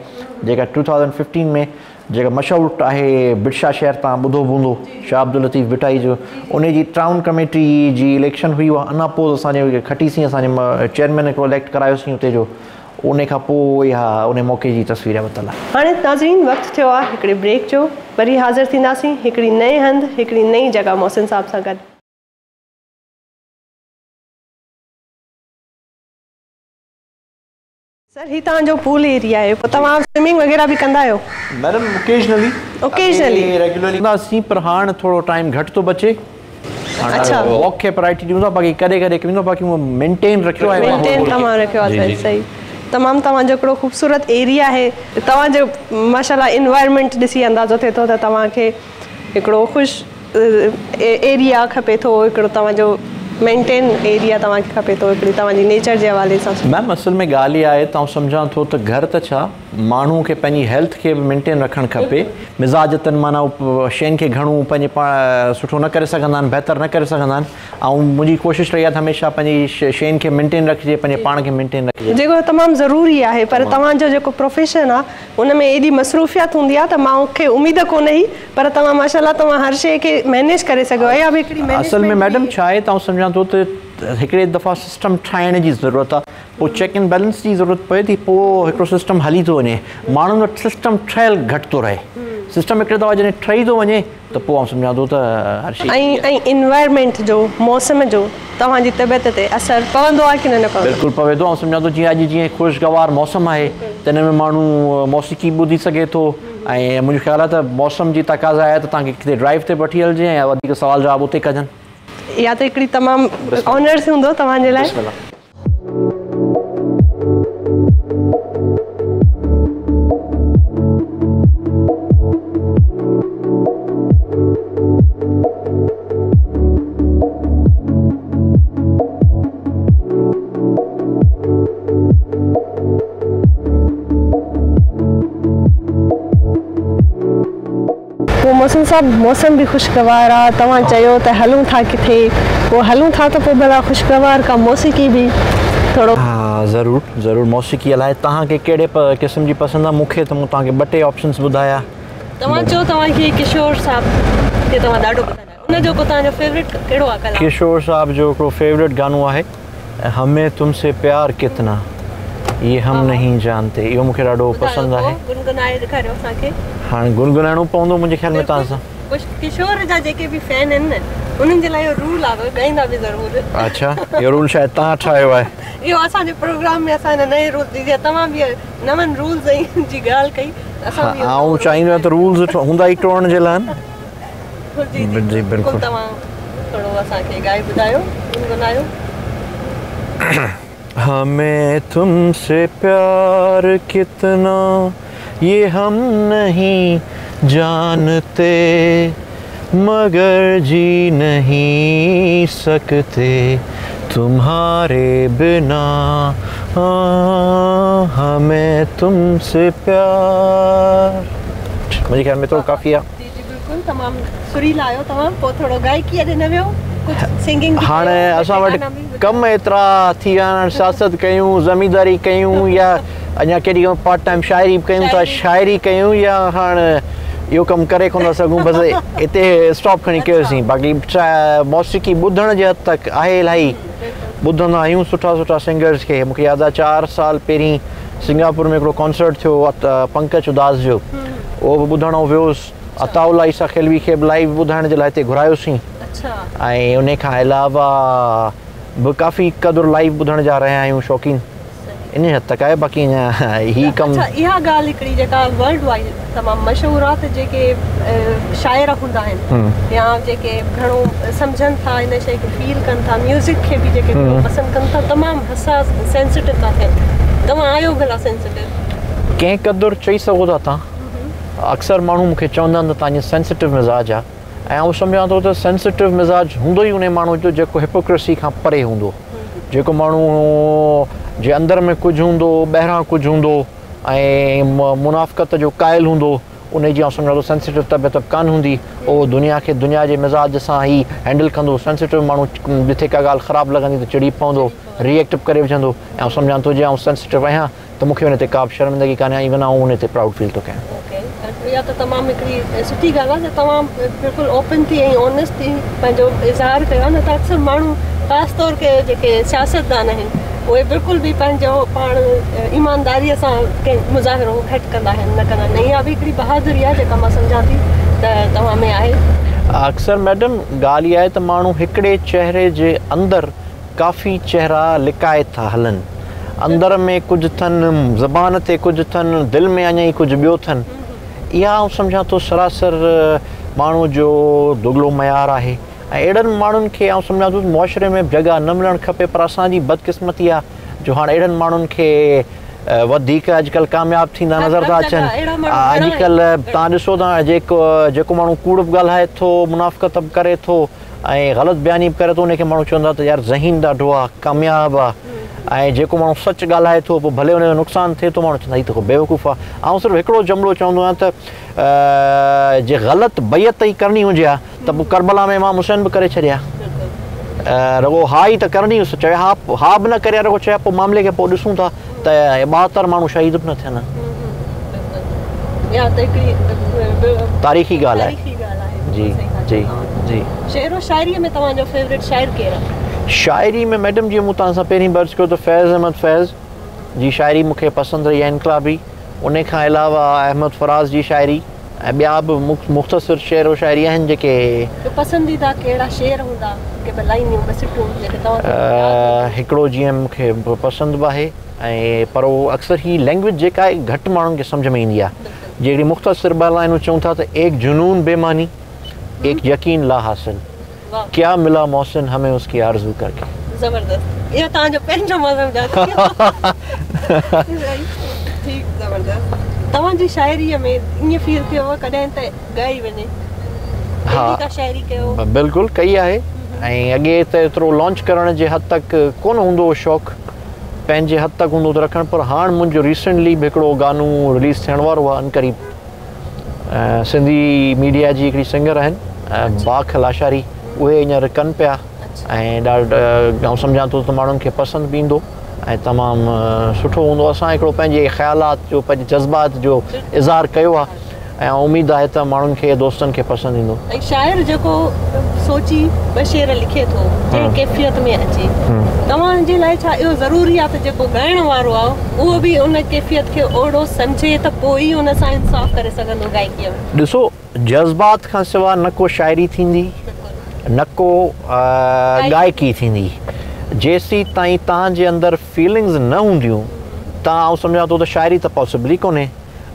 जेका 2015 में जेका मशहूरु आहे बिरशा शहर, तव्हां ॿुधो बि हूंदो, शाह अब्दुल लतीफ़ भिटाई जो, उन जी टाउन कमेटी जी इलेक्शन हुई। उहा अञा पोइ असांजे खटीसीं, असांजे चेयरमैन हिकिड़ो इलेक्ट करायोसीं उते जो, उन खां पोइ इहा उन मौक़े जी तस्वीर वरितलु आहे। हाणे नाज़रीन, वक़्तु थियो आहे हिकिड़े ब्रेक जो, वरी हाज़िर थींदासीं हिकिड़ी नए हंधि, हिकिड़ी नई जॻह मोहसिन साहिब सां गॾु। सर, ही तव्हांजो पूल एरिया आहे, पोइ तव्हां स्विमिंग वग़ैरह बि कंदा आहियो? मैडम ओकेजनली रेगुलरली कंदासीं, पर हाणे थोरो टाइम घटि थो बचे। अच्छा, वॉक खे प्रायोरिटी ॾींदो, बाक़ी कॾहिं कॾहिं वेंदो, बाक़ी उहो मेंटेन रखियो आहे। मेंटेन तव्हां रखियो आहे, सही। तमामु तव्हांजो हिकिड़ो ख़ूबसूरत एरिया आहे। तव्हांजो माशाल्लाह इन्वायरमेंट ॾिसी अंदाज़ो थिए थो त तव्हांखे हिकिड़ो ख़ुशि एरिया खपे थो, हिकिड़ो तव्हांजो मेंटेन एरिया तव्हांखे खपे थो, हिकिड़ी तव्हांजी नेचर जे हवाले सां। मैम, असल में ॻाल्हि इहा आहे, तव्हां सम्झां थो त घर त छा, माण्हू खे पंहिंजी हेल्थ खे बि मेंटेन रखणु खपे। मिज़ाजतनि माना शयुनि खे घणो पंहिंजे पाण सुठो न करे सघंदा आहिनि, बहितर न करे सघंदा आहिनि। ऐं मुंहिंजी कोशिशि रही आहे त हमेशह पंहिंजी शयुनि खे मेंटेन रखिजे, पंहिंजे पाण खे मेंटेन रखिजे, जेको तमामु ज़रूरी आहे। पर तव्हांजो जेको प्रोफेशन आहे उन में एॾी मसरूफ़ियत हूंदी आहे त मूंखे उमेद कोन हुई, पर तव्हां माशाल्लाह तव्हां हर शइ खे मैनेज करे सघो। या बि हिकिड़ी असल में मैडम छा आहे, तव्हां सम्झां थो त हिकिड़े दफ़ा सिस्टम ठाहिण जी ज़रूरत आहे पोइ चेक एंड बैलेंस जी ज़रूरत पए थी पोइ हिकिड़ो सिस्टम हली थो वञे माण्हुनि वटि सिस्टम ठहियलु घटि थो रहे सिस्टम हिकिड़े दफ़ा जॾहिं ठही थो वञे त पोइ आउं सम्झां थो त हर शइ ऐं इन्वायरमेंट जो मौसम जो तव्हांजी तबियत ते असरु पवंदो आहे की न पवंदो बिल्कुलु पवे थो ऐं सम्झां थो जीअं अॼु जीअं ख़ुशगवार मौसम आहे त हिन में माण्हू मौसीक़ी ॿुधी सघे थो ऐं मुंहिंजो ख़्यालु आहे त मौसम जी तक़ाज़ा आहे त तव्हांखे किथे ड्राइव ते वठी हलिजे ऐं वधीक सुवाल जवाब उते कजनि इहा त हिकिड़ी तमामु ऑनर्स हूंदो तव्हांजे लाइ मोहसिन साहब मौसम भी खुशगवार आहे तव्हां चयो त हलूं था किथे पोइ हलूं था त पोइ भला खुशगवार का मौसीक़ी बि थोरो हा ज़रूरु ज़रूरु मौसीक़ी लाइ तव्हांखे कहिड़े क़िस्म जी पसंदि आहे मूंखे त मूं तव्हांखे ॿ टे ऑप्शन्स ॿुधाया तव्हां चयो तव्हांखे किशोर साहब खे तव्हां ॾाढो पसंदि आहे उनजो को तव्हांजो फेवरेट कहिड़ो आहे कलाकार किशोर साहब जो हिकिड़ो फेवरेट गानो आहे हमें तुमसे प्यार कितना ये हम नहीं जानते इहो मूंखे ॾाढो पसंदि आहे गुनगुनाए ॾेखारियो असांखे हाणे गुनगुनाइणो पवंदो मुंहिंजे ख़्याल में तव्हां सां किशोर जा जेके बि फैन आहिनि न उन्हनि जे लाइ इहो रूल आहे ॻाईंदा बि ज़रूरु अच्छा इहो रूल शायदि तव्हां ठाहियो आहे इहो असांजे प्रोग्राम में असां हिन नए रूल जीअं तव्हां बि नवनि रूल्स जी ॻाल्हि कई असां बि आउं चाहींदो आहियां त रूल्स हूंदा ई टोड़ण जे लाइ जी बिल्कुलु तव्हां थोरो असांखे ॻाए ॿुधायो गुनगुनायो हमें तुमसे प्यार कितना ये हम नहीं जानते मगर जी नहीं सकते तुम्हारे बिना हमें तुमसे प्यार मुझे ख्याल में तो काफ़ी है जी जी बिल्कुलु तमामु सुरीला आहियो तव्हां पोइ थोरो गायकी ॾे न वियो सिंगिंग हाणे असां वटि कम एतिरा थी विया आहिनि सियासत कयूं ज़मींदारी कयूं या अञा केॾी पार्ट टाइम शाइरी कयूं था शाइरी कयूं या हाणे इहो कमु करे कोन था सघूं बसि हिते स्टॉप खणी कयोसीं बाक़ी मौसीक़ी ॿुधण जे हद तक आहे इलाही ॿुधंदा आहियूं सुठा सुठा सिंगर्स खे मूंखे यादि आहे 4 साल पहिरीं सिंगापुर में हिकिड़ो कॉन्सर्ट थियो पंकज उदास जो उहो बि ॿुधणु वियोसि अताउल्ला ईसा खिलवी खे बि लाइव ॿुधाइण जे लाइ हिते घुरायोसीं ऐं उन खां अलावा बि काफ़ी क़दुरु लाइव ॿुधण जा रहिया आहियूं शौक़ीन इन हद तक आहे बाक़ी ही कमु इहा ॻाल्हि हिकिड़ी जेका वर्ल्ड वाइड तमामु मशहूरु आहे त जेके शाइर हूंदा आहिनि या जेके घणो सम्झनि था हिन शइ खे फील कनि था म्यूज़िक खे बि जेके पसंदि कनि था तमामु हसास सेंसिटिव था थियनि तव्हां आहियो भला सेंसिटिव कंहिं क़दुरु चई सघो था तव्हां अक्सर माण्हू मूंखे चवंदा आहिनि त तव्हांजी सेंसिटिव मिज़ाज आहे ऐं आउं सम्झां थो त सेंसिटिव मिज़ाज हूंदो ई उन माण्हू जो जेको हिपोक्रेसी खां परे हूंदो जेको माण्हू जे अंदरि में कुझु हूंदो ॿाहिरां कुझु हूंदो ऐं मुनाफ़क़त जो क़ाइल हूंदो उन जी आउं सम्झां थो सेंसिटिव तबियत कान हूंदी उहो दुनिया खे दुनिया जे मिज़ाज सां ई हैंडल कंदो सेंसिटिव माण्हू जिथे का ॻाल्हि ख़राबु लॻंदी त चिड़ी पवंदो रिएक्ट करे विझंदो ऐं आउं सम्झां थो जे आउं सेंसिटिव आहियां त मूंखे हुन ते का बि शर्मिंदगी कान्हे ऐं वञा हुन ते प्राउड फील थो कयां इहा त तमामु हिकिड़ी सुठी ॻाल्हि आहे त तव्हां बिल्कुलु ओपन थी ऐं ऑनेस्ट थी पंहिंजो इज़हार कयो आहे न त अक्सर माण्हू ख़ासि तौर ते जेके सियासतदान आहिनि उहे बिल्कुलु बि पंहिंजो पाण ईमानदारीअ सां कंहिं मुज़ाहिरो घटि कंदा आहिनि न कंदा आहिनि इहा बि हिकिड़ी बहादुरी आहे जेका मां सम्झां थी त तव्हां में आहे अक्सर मैडम ॻाल्हि इहा आहे त माण्हू हिकिड़े चहिरे जे अंदरि काफ़ी चहिरा लिकाए था हलनि अंदरि में कुझु अथनि ज़बान ते कुझु अथनि दिलि में अञा ई कुझु ॿियो अथनि इहा आउं सम्झां थो सरासर माण्हू जो दुगलो मयार आहे ऐं अहिड़नि माण्हुनि खे आउं सम्झां थो मुआशिरे में जॻह न मिलणु खपे पर असांजी बदकिस्मती आहे जो हाणे अहिड़नि माण्हुनि खे वधीक अॼुकल्ह कामयाबु थींदा नज़र था अचनि अॼुकल्ह तव्हां ॾिसो था जेको माण्हू कूड़ बि ॻाल्हाए थो मुनाफ़क़त बि करे थो ऐं ग़लति बयानी बि करे थो उनखे माण्हू चवंदा त यार ज़हीन ॾाढो आहे कामयाबु आहे ऐं जेको माण्हू सच ॻाल्हाए थो पोइ भले हुनजो नुक़सानु थिए थो माण्हू चवंदा हीअ त बेवकूफ़ आहे ऐं सिर्फ़ु हिकिड़ो जुमिलो चवंदो आहियां त जे ग़लति बैत ई करणी हुजे हा त पोइ करबला में इमाम हुसैन बि करे छॾिया रुगो हा ई त करणी हुअसि चए हा बि न करे रुगो चए पोइ मामले खे पोइ ॾिसूं था त 72 माण्हू शहीद बि न थियनि तारीख़ी ॻाल्हि आहे जी जी जी शेरो शाइरीअ में तव्हांजो फेवरेट शाइर केरु आहे शाइरी में मैडम जी मूं तव्हां सां पहिरीं बर्ज़ कयो त फैज़ अहमद फैज़ जी शाइरी मूंखे पसंदि रही आहे इनकलाबी। उन खां अलावा अहमद फराज़ जी शाइरी ऐं ॿिया बि मुख़्तसिर शेर व शाइरी आहिनि जेके पसंदीदा कहिड़ा शेर हूंदा के लाइनियूं बसिटूं जेके हिकिड़ो जीअं मूंखे पसंदि बि आहे ऐं पर उहो अक्सर ही लैंग्वेज जेका आहे घटि माण्हुनि खे सम्झ में ईंदी आहे। जहिड़ी मुख़्तसिर ॿ लाइनूं चऊं था त एक जुनून बेमानी एक यकीन ला हासिल क्या मिला मौसिन हमें उसकी आरज़ू करके। ज़बरदस्त ये तव्हांजो पंहिंजो मज़हब ठीक ज़बरदस्त। तव्हांजी शाइरीअ में ईअं फील थियो कॾहिं त ॻाई वञे? हा शाइरी कयो बिल्कुलु कई आहे ऐं अॻे त एतिरो लॉन्च करण जे हद तक कोन हूंदो हो शौक़ु, पंहिंजे हद तक हूंदो त रखणु, पर हाणे मुंहिंजो रिसेंटली बि हिकिड़ो गानो रिलीज़ थियण वारो आहे अनक़रीब। सिंधी मीडिया जी हिकिड़ी सिंगर आहिनि बाख लाशारी, उहे हींअर कनि पिया ऐं ॾाढो आउं सम्झां थो त माण्हुनि खे पसंदि बि ईंदो ऐं तमामु सुठो हूंदो। असां हिकिड़ो पंहिंजे ख़्यालात जो पंहिंजे जज़्बात जो इज़हार कयो आहे ऐं उमेदु आहे त माण्हुनि खे दोस्तनि खे पसंदि ईंदो। ऐं शाइर जेको सोची ॿ शेर लिखे थो जंहिं कैफ़ियत में अचे, तव्हांजे लाइ छा इहो ज़रूरी आहे त जेको ॻाइण वारो आहे उहो बि उन कैफ़ियत खे ओड़ो सम्झे त पोइ ई उन सां इंसाफ़ करे सघंदो गायकीअ में? ॾिसो, जज़्बात खां सवाइ न को शाइरी थींदी न को गायकी थींदी। जेसीं ताईं तव्हांजे अंदरि फीलिंग्स न हूंदियूं तव्हां आउं सम्झां थो त शाइरी त पॉसिबल ई कोन्हे।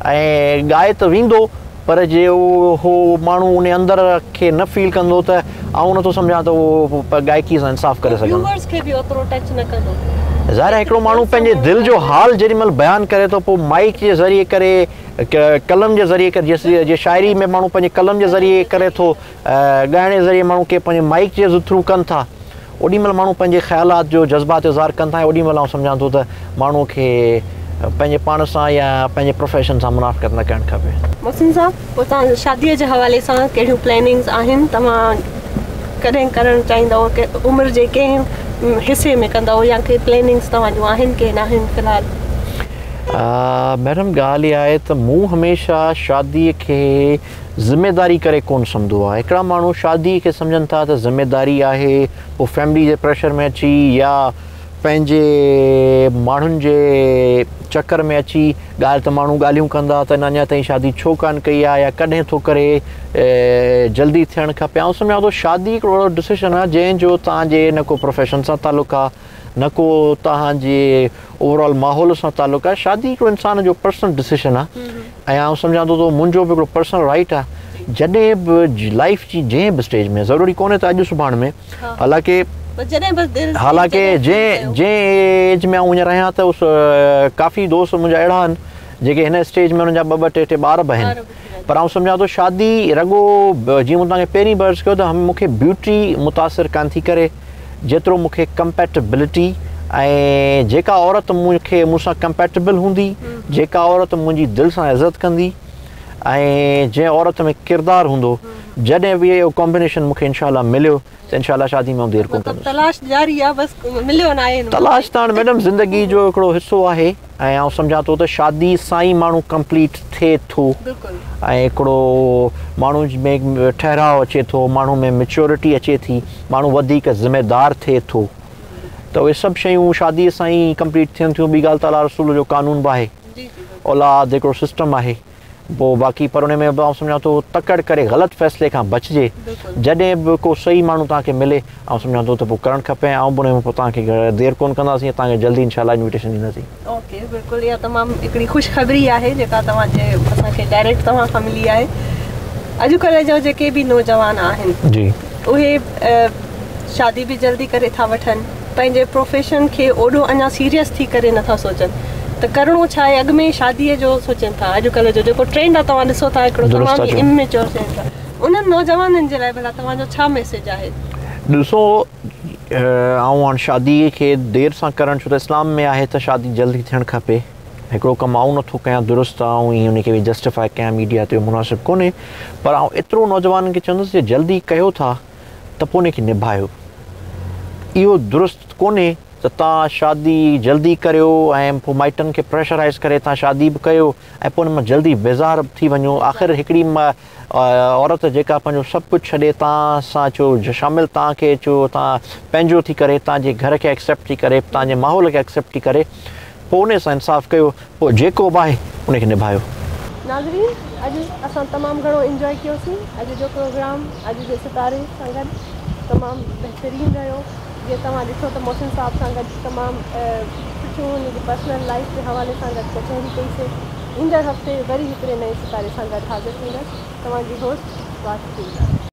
ऐं ॻाए त वेंदो पर जे उहो माण्हू उन अंदरि खे न फील कंदो त आउं नथो सम्झां त उहो गायकी सां इंसाफ़ करे सघंदो। ज़ाहिर आहे हिकिड़ो माण्हू पंहिंजे दिलि जो हाल जेॾीमहिल बयानु करे थो पोइ माइक जे ज़रिए करे कलम जे ज़रिए करे, जे शाइरी में माण्हू पंहिंजे कलम जे ज़रिए करे थो, ॻाइण जे ज़रिए माण्हू खे पंहिंजे माइक जे थ्रू कनि था, ओॾीमहिल माण्हू पंहिंजे ख़्यालात जो जज़्बात इज़हार कनि था ऐं ओॾीमहिल आउं सम्झां थो त माण्हूअ खे पंहिंजे पाण सां या पंहिंजे प्रोफेशन सां मुनाफ़िक़त न करणु खपे। मोहसिन साहब, पोइ तव्हां शादीअ जे हवाले सां कहिड़ियूं प्लैनिंग्स आहिनि? तव्हां कॾहिं करणु चाहींदव की उमिरि जे कंहिं हिसे में कंदव या के प्लैनिंग्स तव्हां जूं आहिनि की न आहिनि फ़िलहाल? मैडम ॻाल्हि इहा आहे त मूं हमेशह शादीअ खे ज़िमेदारी करे कोन सम्झंदो आहे। हिकिड़ा माण्हू शादीअ खे सम्झनि था त ज़िमेदारी आहे, पोइ फैमिली जे प्रेशर में अची या पंहिंजे माण्हुनि जे चकर में अची ॻाल्हि त माण्हू ॻाल्हियूं कंदा त अञा ताईं शादी छो कान कई आहे या कॾहिं थो करे, जल्दी थियणु खपे। ऐं सम्झां थो शादी हिकिड़ो अहिड़ो डिसीशन आहे जंहिंजो तव्हांजे न को प्रोफेशन सां तालुक़ु आहे न को तव्हांजे ओवरऑल माहौल सां तालुक़ु आहे। शादी हिकिड़ो इंसान जो पर्सनल डिसीशन आहे ऐं आउं सम्झां थो त मुंहिंजो बि हिकिड़ो पर्सनल राइट आहे जॾहिं बि लाइफ जी जंहिं बि स्टेज में, ज़रूरी कोन्हे त अॼु सुभाणे में, हालांकि जंहिं एज में आउं हींअर आहियां त उस काफ़ी दोस्त मुंहिंजा अहिड़ा आहिनि जेके हिन स्टेज में हुननि जा ॿ टे ॿार बि आहिनि। पर आउं सम्झां थो शादी रॻो जीअं मूं तव्हांखे पहिरीं बर्ज़ कयो त मूंखे ब्यूटी मुतासिर कान थी करे जेतिरो मूंखे कंपेटेबिलिटी ऐं जेका औरत मूंसां कंपेटेबल हूंदी, जेका औरत मुंहिंजी दिलि सां इज़त कंदी ऐं जंहिं औरत में किरदारु हूंदो, जॾहिं बि इहो कॉम्बिनेशन मूंखे इनशाला मिलियो त इनशाला शादी में देरि कोन कंदुसि। तलाश जारी आहे, बस मिलियो न आहे। तलाश त हाणे मैडम ज़िंदगी जो हिकिड़ो हिसो आहे ऐं आउं सम्झां थो त शादी सां ई माण्हू कंप्लीट थिए थो ऐं हिकिड़ो माण्हू में ठहराव अचे थो, माण्हू में मेच्योरिटी अचे थी, माण्हू वधीक ज़िमेदार थिए थो। त उहे सभु शयूं शादीअ सां ई कंप्लीट थियनि थियूं। ॿी ॻाल्हि त अलाह रसूल जो कानून बि आहे, औलाद हिकिड़ो सिस्टम आहे। पोइ बाक़ी पर उन में बि आउं सम्झां थो तकड़ि करे ग़लति फ़ैसिले खां बचिजे। जॾहिं बि को सही माण्हू तव्हांखे मिले आउं सम्झां थो त पोइ करणु खपे ऐं उन में पोइ तव्हांखे देरि कोन कंदासीं, तव्हांखे जल्दी इनशाला इन्विटेशन ॾींदासीं। ओके, बिल्कुलु इहा तमामु हिकिड़ी ख़ुशख़बरी आहे जेका तव्हांजे असांखे डायरेक्ट तव्हां खां मिली आहे। अॼुकल्ह जो जेके बि नौजवान आहिनि जी, उहे शादी बि जल्दी करे था वठनि, पंहिंजे प्रोफेशन खे ओॾो अञा सीरियस थी करे नथा सोचनि त करिणो छा आहे, अॻु में शादीअ जो सोचनि था। अॼुकल्ह जो जेको ट्रेंड आहे तव्हां ॾिसो था हिकिड़ो तमामु इमेच्योर ट्रेंड आहे, उन्हनि नौजवाननि जे लाइ भला तव्हांजो छा मैसेज आहे? ॾिसो, आउं हाणे शादीअ खे देरि सां करणु, छो त इस्लाम में आहे त शादी जल्दी थियणु खपे। हिकिड़ो कमु आउं नथो कयां दुरुस्त आहे ऐं ईअं उनखे बि जस्टिफाई कयां मीडिया ते, मुनासिबु कोन्हे। पर आउं एतिरो नौजवाननि खे चवंदुसि जे जल्दी कयो था त पोइ उनखे निभायो। इहो दुरुस्त कोन्हे त तव्हां शादी जल्दी करियो ऐं पोइ माइटनि खे प्रेशराइज़ करे तव्हां शादी बि कयो ऐं पोइ उन मां जल्दी बेज़ार थी वञो। आख़िर हिकिड़ी औरत जेका पंहिंजो सभु कुझु छॾे तव्हां सां अचो शामिलु तव्हांखे अचो, तव्हां पंहिंजो थी करे, तव्हांजे घर खे एक्सेप्ट थी करे, तव्हांजे माहौल खे एक्सेप्ट थी करे, पोइ उन सां इंसाफ़ु कयो, पोइ जेको बि आहे उनखे निभायो। नाज़रीन, अॼु असां तमामु घणो इंजॉय कयोसीं। अॼु जो प्रोग्राम अॼु जे सितारे सां गॾु तमामु बहितरीनु रहियो। जीअं तव्हां ॾिठो त मोहसिन साहब सां गॾु तमामु सुठियूं हुनजी पर्सनल लाइफ जे हवाले सां गॾु कचहरी कईसीं। ईंदड़ हफ़्ते वरी हिकिड़े नए सितारे सां गॾु हाज़िर थींदसि। तव्हांजी होस्ट वाशिंगटन।